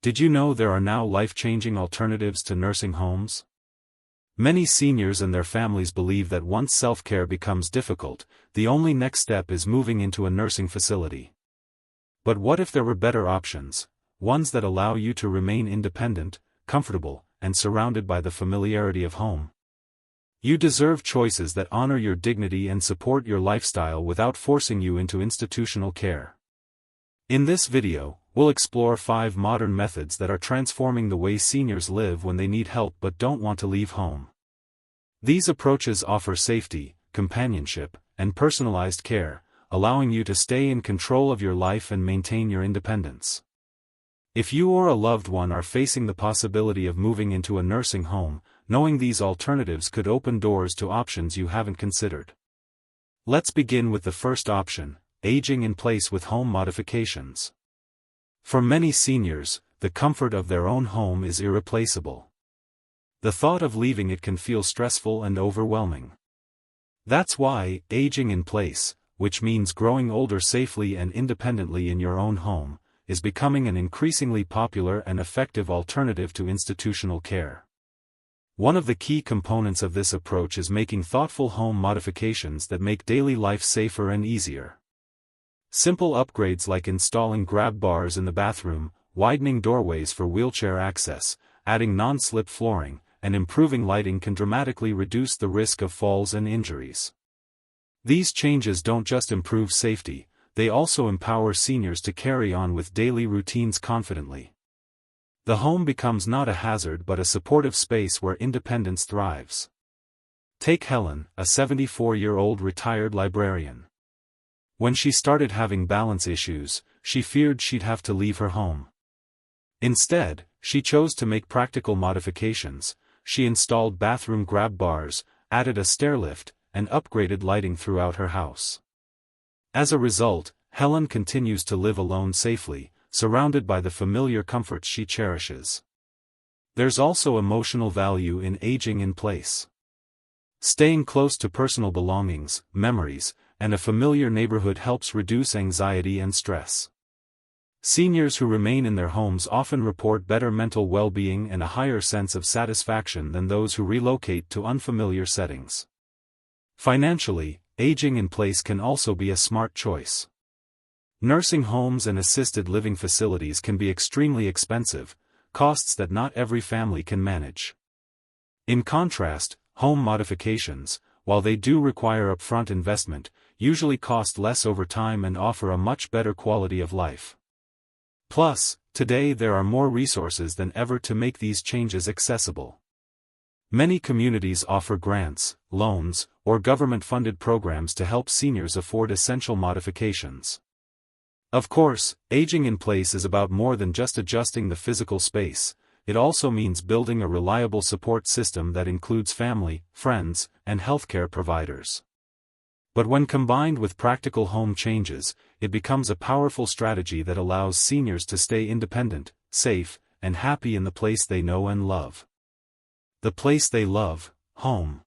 Did you know there are now life-changing alternatives to nursing homes? Many seniors and their families believe that once self-care becomes difficult, the only next step is moving into a nursing facility. But what if there were better options, ones that allow you to remain independent, comfortable, and surrounded by the familiarity of home? You deserve choices that honor your dignity and support your lifestyle without forcing you into institutional care. In this video, we'll explore 5 modern methods that are transforming the way seniors live when they need help but don't want to leave home. These approaches offer safety, companionship, and personalized care, allowing you to stay in control of your life and maintain your independence. If you or a loved one are facing the possibility of moving into a nursing home, knowing these alternatives could open doors to options you haven't considered. Let's begin with the first option, aging in place with home modifications. For many seniors, the comfort of their own home is irreplaceable. The thought of leaving it can feel stressful and overwhelming. That's why, aging in place, which means growing older safely and independently in your own home, is becoming an increasingly popular and effective alternative to institutional care. One of the key components of this approach is making thoughtful home modifications that make daily life safer and easier. Simple upgrades like installing grab bars in the bathroom, widening doorways for wheelchair access, adding non-slip flooring, and improving lighting can dramatically reduce the risk of falls and injuries. These changes don't just improve safety, they also empower seniors to carry on with daily routines confidently. The home becomes not a hazard but a supportive space where independence thrives. Take Helen, a 74-year-old retired librarian. When she started having balance issues, she feared she'd have to leave her home. Instead, she chose to make practical modifications. She installed bathroom grab bars, added a stairlift, and upgraded lighting throughout her house. As a result, Helen continues to live alone safely, surrounded by the familiar comforts she cherishes. There's also emotional value in aging in place. Staying close to personal belongings, memories, and a familiar neighborhood helps reduce anxiety and stress. Seniors who remain in their homes often report better mental well-being and a higher sense of satisfaction than those who relocate to unfamiliar settings. Financially, aging in place can also be a smart choice. Nursing homes and assisted living facilities can be extremely expensive, costs that not every family can manage. In contrast, home modifications, while they do require upfront investment, usually cost less over time and offer a much better quality of life. Plus, today there are more resources than ever to make these changes accessible. Many communities offer grants, loans, or government-funded programs to help seniors afford essential modifications. Of course, aging in place is about more than just adjusting the physical space. It also means building a reliable support system that includes family, friends, and healthcare providers. But when combined with practical home changes, it becomes a powerful strategy that allows seniors to stay independent, safe, and happy in the place they know and love. The place they love, home.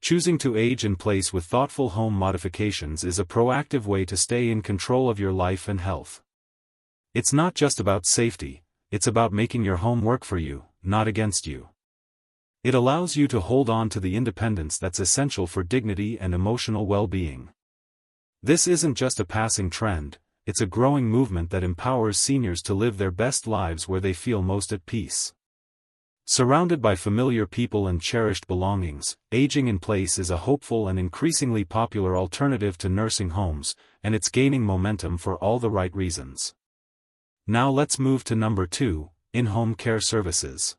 Choosing to age in place with thoughtful home modifications is a proactive way to stay in control of your life and health. It's not just about safety, it's about making your home work for you, not against you. It allows you to hold on to the independence that's essential for dignity and emotional well-being. This isn't just a passing trend, it's a growing movement that empowers seniors to live their best lives where they feel most at peace. Surrounded by familiar people and cherished belongings, aging in place is a hopeful and increasingly popular alternative to nursing homes, and it's gaining momentum for all the right reasons. Now let's move to number 2, in-home care services.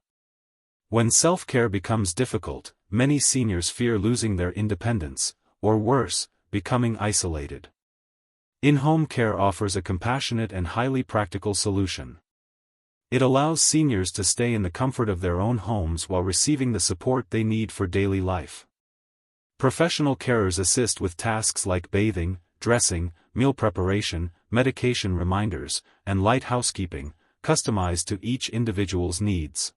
When self-care becomes difficult, many seniors fear losing their independence, or worse, becoming isolated. In-home care offers a compassionate and highly practical solution. It allows seniors to stay in the comfort of their own homes while receiving the support they need for daily life. Professional carers assist with tasks like bathing, dressing, meal preparation, medication reminders, and light housekeeping, customized to each individual's needs.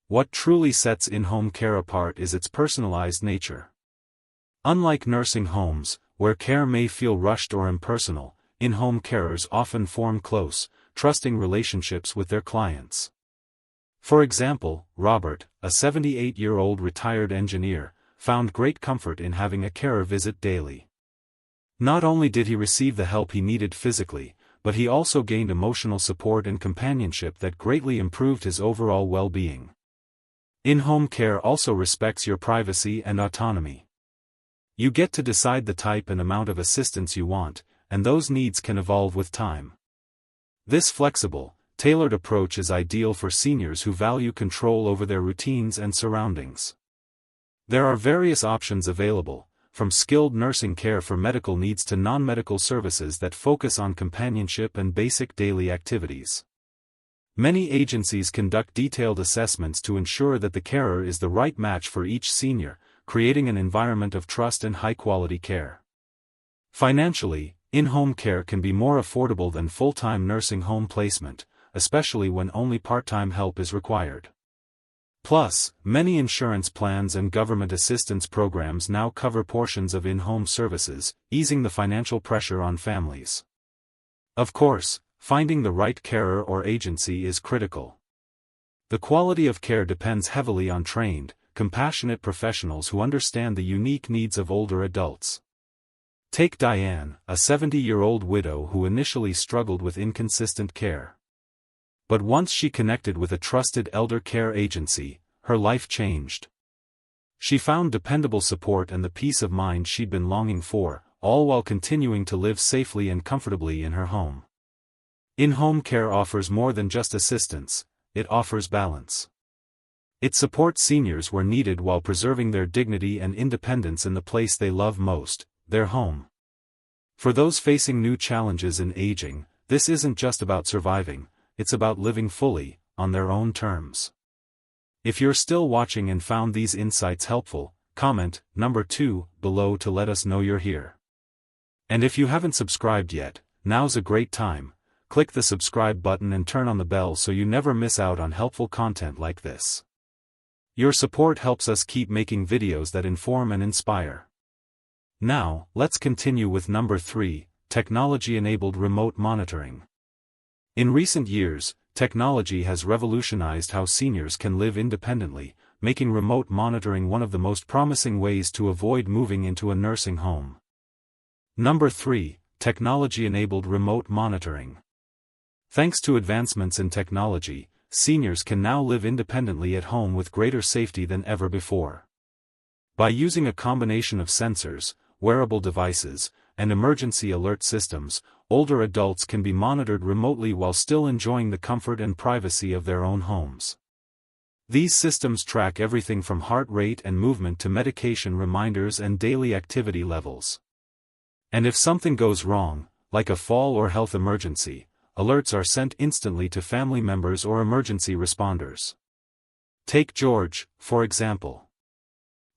What truly sets in-home care apart is its personalized nature. Unlike nursing homes, where care may feel rushed or impersonal, in-home carers often form close, trusting relationships with their clients. For example, Robert, a 78-year-old retired engineer, found great comfort in having a carer visit daily. Not only did he receive the help he needed physically, but he also gained emotional support and companionship that greatly improved his overall well-being. In-home care also respects your privacy and autonomy. You get to decide the type and amount of assistance you want, and those needs can evolve with time. This flexible, tailored approach is ideal for seniors who value control over their routines and surroundings. There are various options available, from skilled nursing care for medical needs to non-medical services that focus on companionship and basic daily activities. Many agencies conduct detailed assessments to ensure that the carer is the right match for each senior, creating an environment of trust and high-quality care. Financially, in-home care can be more affordable than full-time nursing home placement, especially when only part-time help is required. Plus, many insurance plans and government assistance programs now cover portions of in-home services, easing the financial pressure on families. Of course, finding the right carer or agency is critical. The quality of care depends heavily on trained, compassionate professionals who understand the unique needs of older adults. Take Diane, a 70-year-old widow who initially struggled with inconsistent care. But once she connected with a trusted elder care agency, her life changed. She found dependable support and the peace of mind she'd been longing for, all while continuing to live safely and comfortably in her home. In-home care offers more than just assistance, it offers balance. It supports seniors where needed while preserving their dignity and independence in the place they love most, their home. For those facing new challenges in aging, this isn't just about surviving, it's about living fully, on their own terms. If you're still watching and found these insights helpful, comment number 2 below to let us know you're here. And if you haven't subscribed yet, now's a great time. Click the subscribe button and turn on the bell so you never miss out on helpful content like this. Your support helps us keep making videos that inform and inspire. Now, let's continue with number 3, technology-enabled remote monitoring. In recent years, technology has revolutionized how seniors can live independently, making remote monitoring one of the most promising ways to avoid moving into a nursing home. Number 3, technology-enabled remote monitoring. Thanks to advancements in technology, seniors can now live independently at home with greater safety than ever before. By using a combination of sensors, wearable devices, and emergency alert systems, older adults can be monitored remotely while still enjoying the comfort and privacy of their own homes. These systems track everything from heart rate and movement to medication reminders and daily activity levels. And if something goes wrong, like a fall or health emergency, alerts are sent instantly to family members or emergency responders. Take George, for example.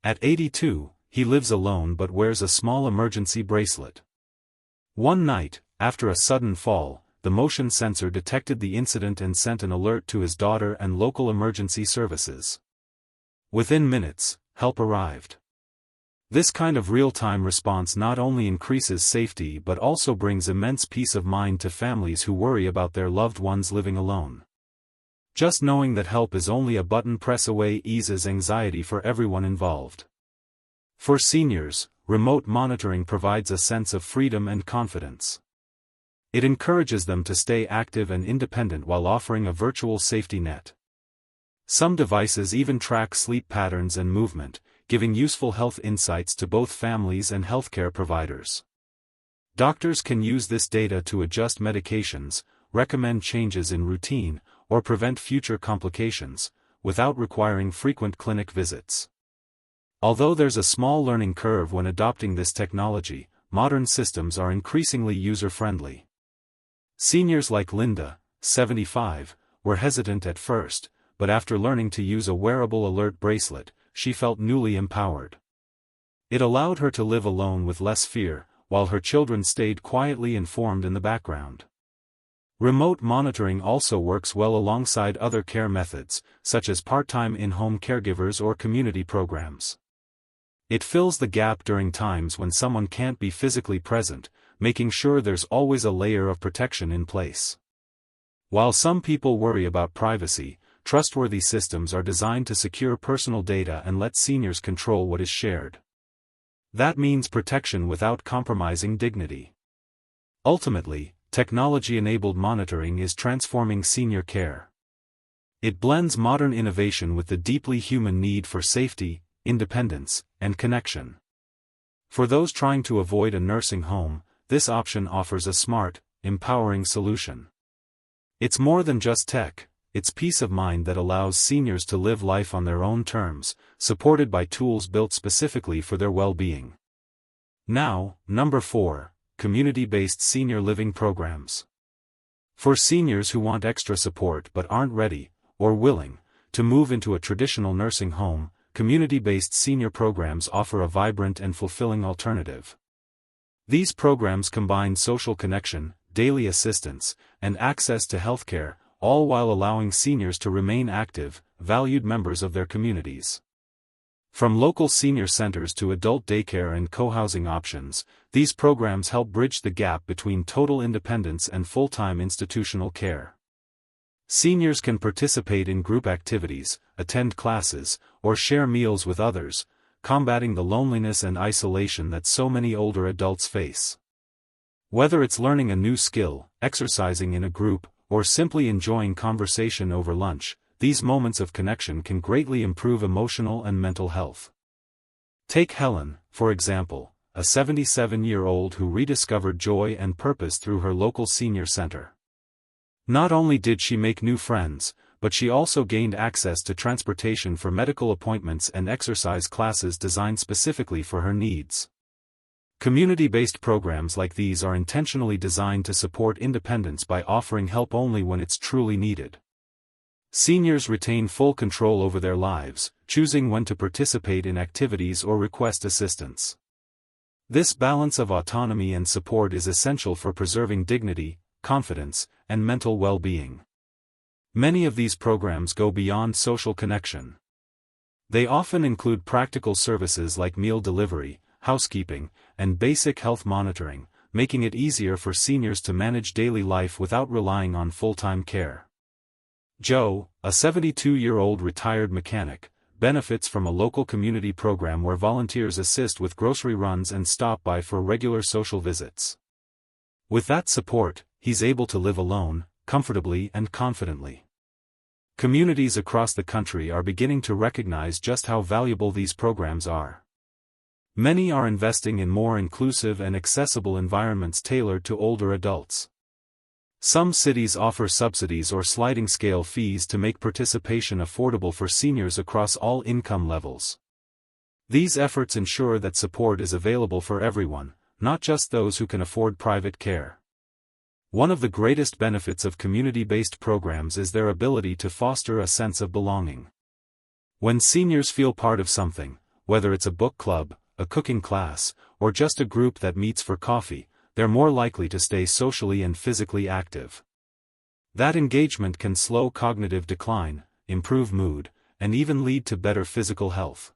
At 82, he lives alone but wears a small emergency bracelet. One night, after a sudden fall, the motion sensor detected the incident and sent an alert to his daughter and local emergency services. Within minutes, help arrived. This kind of real-time response not only increases safety but also brings immense peace of mind to families who worry about their loved ones living alone. Just knowing that help is only a button press away eases anxiety for everyone involved. For seniors, remote monitoring provides a sense of freedom and confidence. It encourages them to stay active and independent while offering a virtual safety net. Some devices even track sleep patterns and movement, giving useful health insights to both families and healthcare providers. Doctors can use this data to adjust medications, recommend changes in routine, or prevent future complications, without requiring frequent clinic visits. Although there's a small learning curve when adopting this technology, modern systems are increasingly user-friendly. Seniors like Linda, 75, were hesitant at first, but after learning to use a wearable alert bracelet, she felt newly empowered. It allowed her to live alone with less fear, while her children stayed quietly informed in the background. Remote monitoring also works well alongside other care methods, such as part-time in-home caregivers or community programs. It fills the gap during times when someone can't be physically present, making sure there's always a layer of protection in place. While some people worry about privacy, trustworthy systems are designed to secure personal data and let seniors control what is shared. That means protection without compromising dignity. Ultimately, technology-enabled monitoring is transforming senior care. It blends modern innovation with the deeply human need for safety, independence, and connection. For those trying to avoid a nursing home, this option offers a smart, empowering solution. It's more than just tech, it's peace of mind that allows seniors to live life on their own terms, supported by tools built specifically for their well-being. Now, number 4, community-based senior living programs. For seniors who want extra support but aren't ready, or willing, to move into a traditional nursing home, community-based senior programs offer a vibrant and fulfilling alternative. These programs combine social connection, daily assistance, and access to healthcare, all while allowing seniors to remain active, valued members of their communities. From local senior centers to adult daycare and co-housing options, these programs help bridge the gap between total independence and full-time institutional care. Seniors can participate in group activities, attend classes, or share meals with others, combating the loneliness and isolation that so many older adults face. Whether it's learning a new skill, exercising in a group, or simply enjoying conversation over lunch, these moments of connection can greatly improve emotional and mental health. Take Helen, for example, a 77-year-old who rediscovered joy and purpose through her local senior center. Not only did she make new friends, but she also gained access to transportation for medical appointments and exercise classes designed specifically for her needs. Community-based programs like these are intentionally designed to support independence by offering help only when it's truly needed. Seniors retain full control over their lives, choosing when to participate in activities or request assistance. This balance of autonomy and support is essential for preserving dignity, confidence, and mental well-being. Many of these programs go beyond social connection. They often include practical services like meal delivery, housekeeping, and basic health monitoring, making it easier for seniors to manage daily life without relying on full-time care. Joe, a 72-year-old retired mechanic, benefits from a local community program where volunteers assist with grocery runs and stop by for regular social visits. With that support, he's able to live alone, comfortably and confidently. Communities across the country are beginning to recognize just how valuable these programs are. Many are investing in more inclusive and accessible environments tailored to older adults. Some cities offer subsidies or sliding scale fees to make participation affordable for seniors across all income levels. These efforts ensure that support is available for everyone, not just those who can afford private care. One of the greatest benefits of community-based programs is their ability to foster a sense of belonging. When seniors feel part of something, whether it's a book club, a cooking class, or just a group that meets for coffee, they're more likely to stay socially and physically active. That engagement can slow cognitive decline, improve mood, and even lead to better physical health.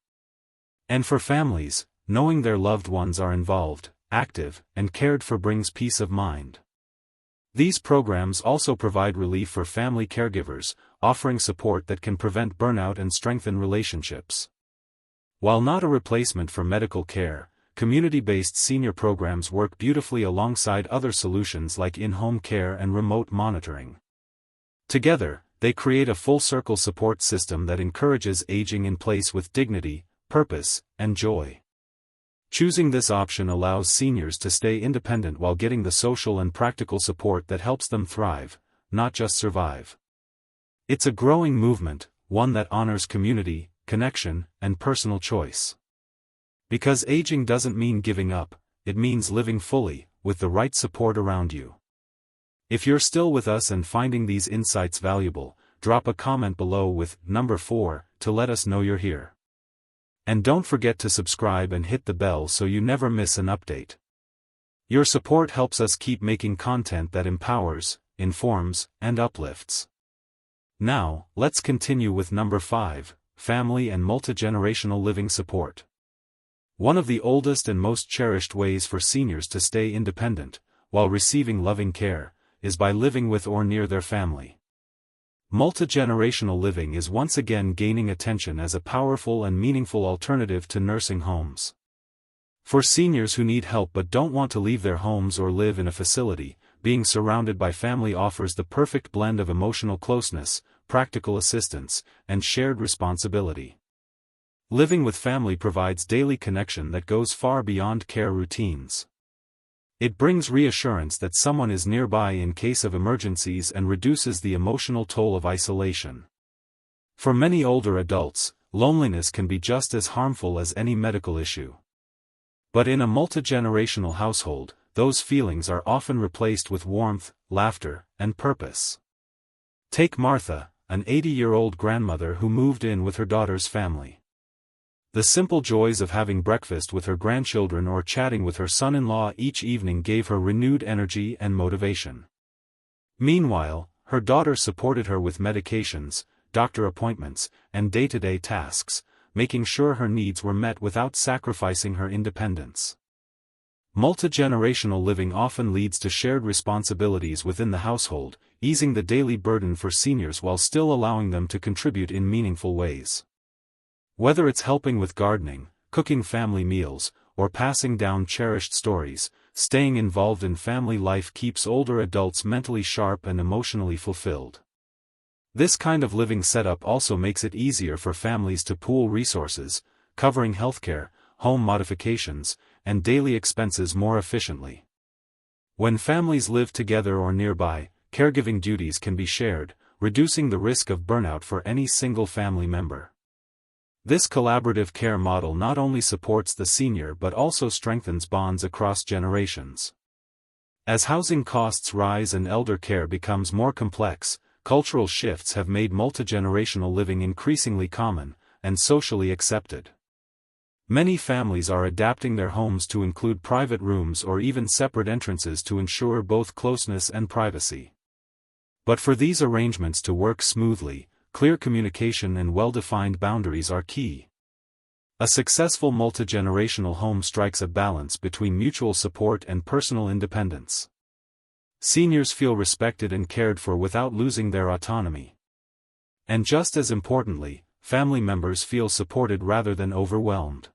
And for families, knowing their loved ones are involved, active, and cared for brings peace of mind. These programs also provide relief for family caregivers, offering support that can prevent burnout and strengthen relationships. While not a replacement for medical care, community-based senior programs work beautifully alongside other solutions like in-home care and remote monitoring. Together, they create a full-circle support system that encourages aging in place with dignity, purpose, and joy. Choosing this option allows seniors to stay independent while getting the social and practical support that helps them thrive, not just survive. It's a growing movement, one that honors community, connection, and personal choice. Because aging doesn't mean giving up, it means living fully, with the right support around you. If you're still with us and finding these insights valuable, drop a comment below with number 4 to let us know you're here. And don't forget to subscribe and hit the bell so you never miss an update. Your support helps us keep making content that empowers, informs, and uplifts. Now, let's continue with number 5, family and multi-generational living support. One of the oldest and most cherished ways for seniors to stay independent, while receiving loving care, is by living with or near their family. Multigenerational living is once again gaining attention as a powerful and meaningful alternative to nursing homes. For seniors who need help but don't want to leave their homes or live in a facility, being surrounded by family offers the perfect blend of emotional closeness, practical assistance, and shared responsibility. Living with family provides daily connection that goes far beyond care routines. It brings reassurance that someone is nearby in case of emergencies and reduces the emotional toll of isolation. For many older adults, loneliness can be just as harmful as any medical issue. But in a multigenerational household, those feelings are often replaced with warmth, laughter, and purpose. Take Martha, an 80-year-old grandmother who moved in with her daughter's family. The simple joys of having breakfast with her grandchildren or chatting with her son-in-law each evening gave her renewed energy and motivation. Meanwhile, her daughter supported her with medications, doctor appointments, and day-to-day tasks, making sure her needs were met without sacrificing her independence. Multigenerational living often leads to shared responsibilities within the household, easing the daily burden for seniors while still allowing them to contribute in meaningful ways. Whether it's helping with gardening, cooking family meals, or passing down cherished stories, staying involved in family life keeps older adults mentally sharp and emotionally fulfilled. This kind of living setup also makes it easier for families to pool resources, covering healthcare, home modifications, and daily expenses more efficiently. When families live together or nearby, caregiving duties can be shared, reducing the risk of burnout for any single family member. This collaborative care model not only supports the senior but also strengthens bonds across generations. As housing costs rise and elder care becomes more complex, cultural shifts have made multigenerational living increasingly common and socially accepted. Many families are adapting their homes to include private rooms or even separate entrances to ensure both closeness and privacy. But for these arrangements to work smoothly, clear communication and well-defined boundaries are key. A successful multigenerational home strikes a balance between mutual support and personal independence. Seniors feel respected and cared for without losing their autonomy. And just as importantly, family members feel supported rather than overwhelmed.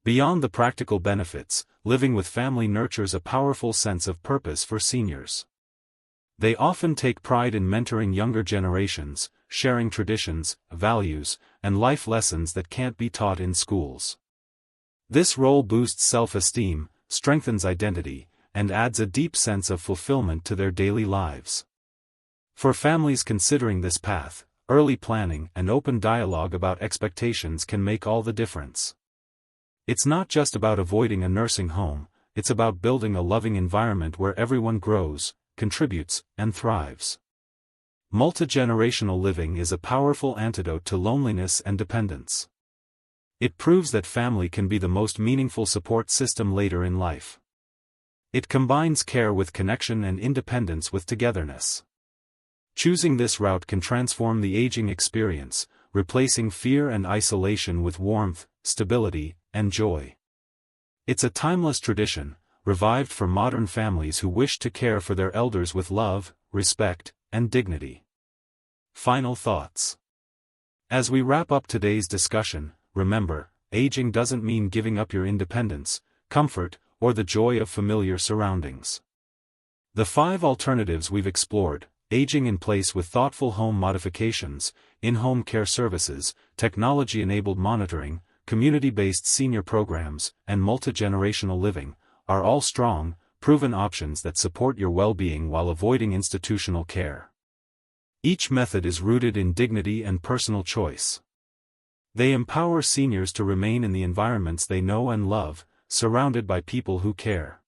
Beyond the practical benefits, living with family nurtures a powerful sense of purpose for seniors. They often take pride in mentoring younger generations, sharing traditions, values, and life lessons that can't be taught in schools. This role boosts self-esteem, strengthens identity, and adds a deep sense of fulfillment to their daily lives. For families considering this path, early planning and open dialogue about expectations can make all the difference. It's not just about avoiding a nursing home, it's about building a loving environment where everyone grows, contributes, and thrives. Multigenerational living is a powerful antidote to loneliness and dependence. It proves that family can be the most meaningful support system later in life. It combines care with connection and independence with togetherness. Choosing this route can transform the aging experience, replacing fear and isolation with warmth, stability, and joy. It's a timeless tradition, revived for modern families who wish to care for their elders with love, respect, and dignity. Final thoughts. As we wrap up today's discussion, remember, aging doesn't mean giving up your independence, comfort, or the joy of familiar surroundings. The 5 alternatives we've explored, aging in place with thoughtful home modifications, in-home care services, technology-enabled monitoring, community-based senior programs, and multigenerational living, are all strong, proven options that support your well-being while avoiding institutional care. Each method is rooted in dignity and personal choice. They empower seniors to remain in the environments they know and love, surrounded by people who care.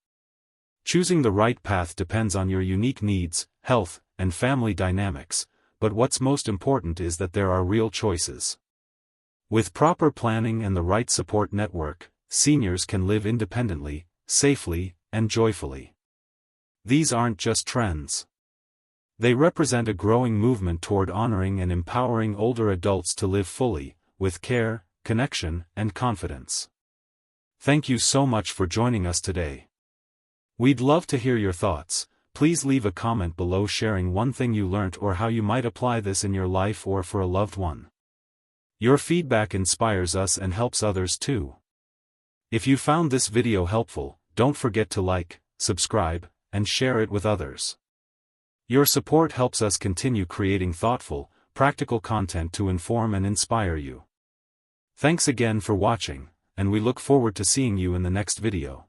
Choosing the right path depends on your unique needs, health, and family dynamics, but what's most important is that there are real choices. With proper planning and the right support network, seniors can live independently, safely, and joyfully. These aren't just trends. They represent a growing movement toward honoring and empowering older adults to live fully, with care, connection, and confidence. Thank you so much for joining us today. We'd love to hear your thoughts. Please leave a comment below sharing one thing you learnt or how you might apply this in your life or for a loved one. Your feedback inspires us and helps others too. If you found this video helpful, don't forget to like, subscribe, and share it with others. Your support helps us continue creating thoughtful, practical content to inform and inspire you. Thanks again for watching, and we look forward to seeing you in the next video.